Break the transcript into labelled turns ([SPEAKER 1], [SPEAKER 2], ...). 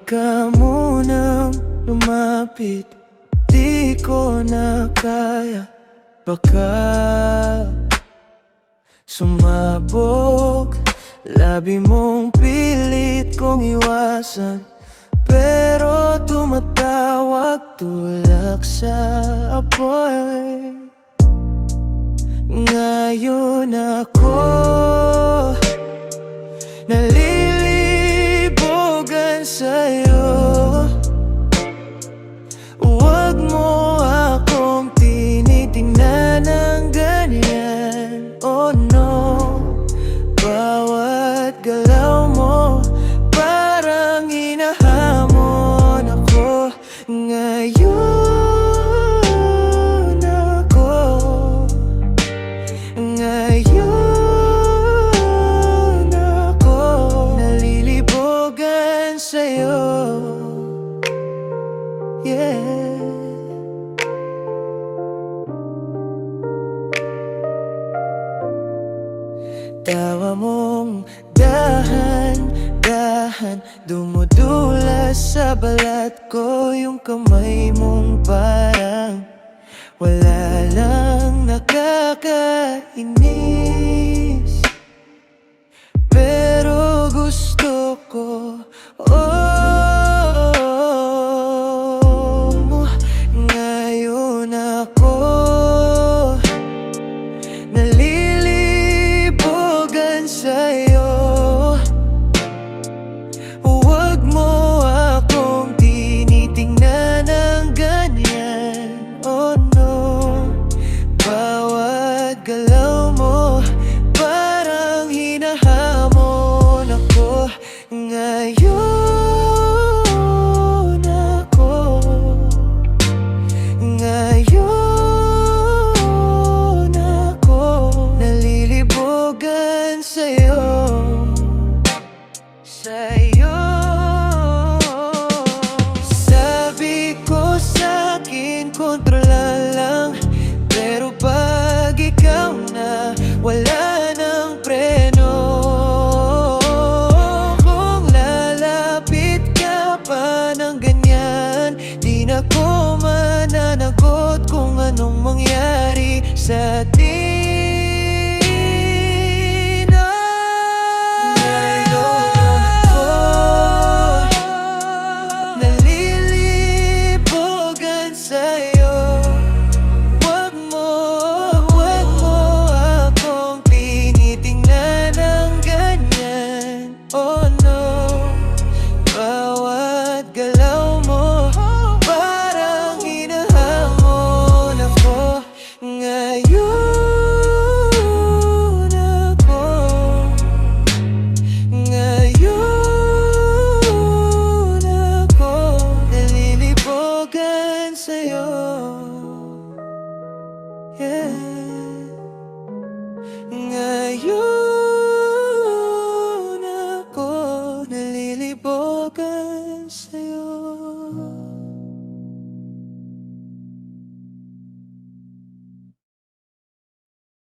[SPEAKER 1] ka munang lumapit, di ko na kaya. Baka sumabog, labi mong pilit kong iwasan, pero tumatawag tulak sa apoy. Ngayon ako nalilibugan sa'yo. Huwag mo akong tinitingnan ng ganyan, oh no. Bawat galaw mo parang hinahamon ako. Ngayon ako nalilibugan sa'yo. Yeah. Tawa mong dahan-dahan dumudulas sa balat ko. Yung kamay mong parang wala lang, nakakainis, pero gusto ko, ngayon ako nalilibugan sa'yo. Huwag mo akong tinitingnan ng ganyan, oh no. Bawat galaw mo parang hinahamon ako. Ngayon ako nalilibugan sa'yo. Sabi ko sa'kin kontrola lang, pero pag ikaw na wala ng preno. Kung lalapit ka pa ng ganyan, di na ko mananagot kung anong mangyari sa atin.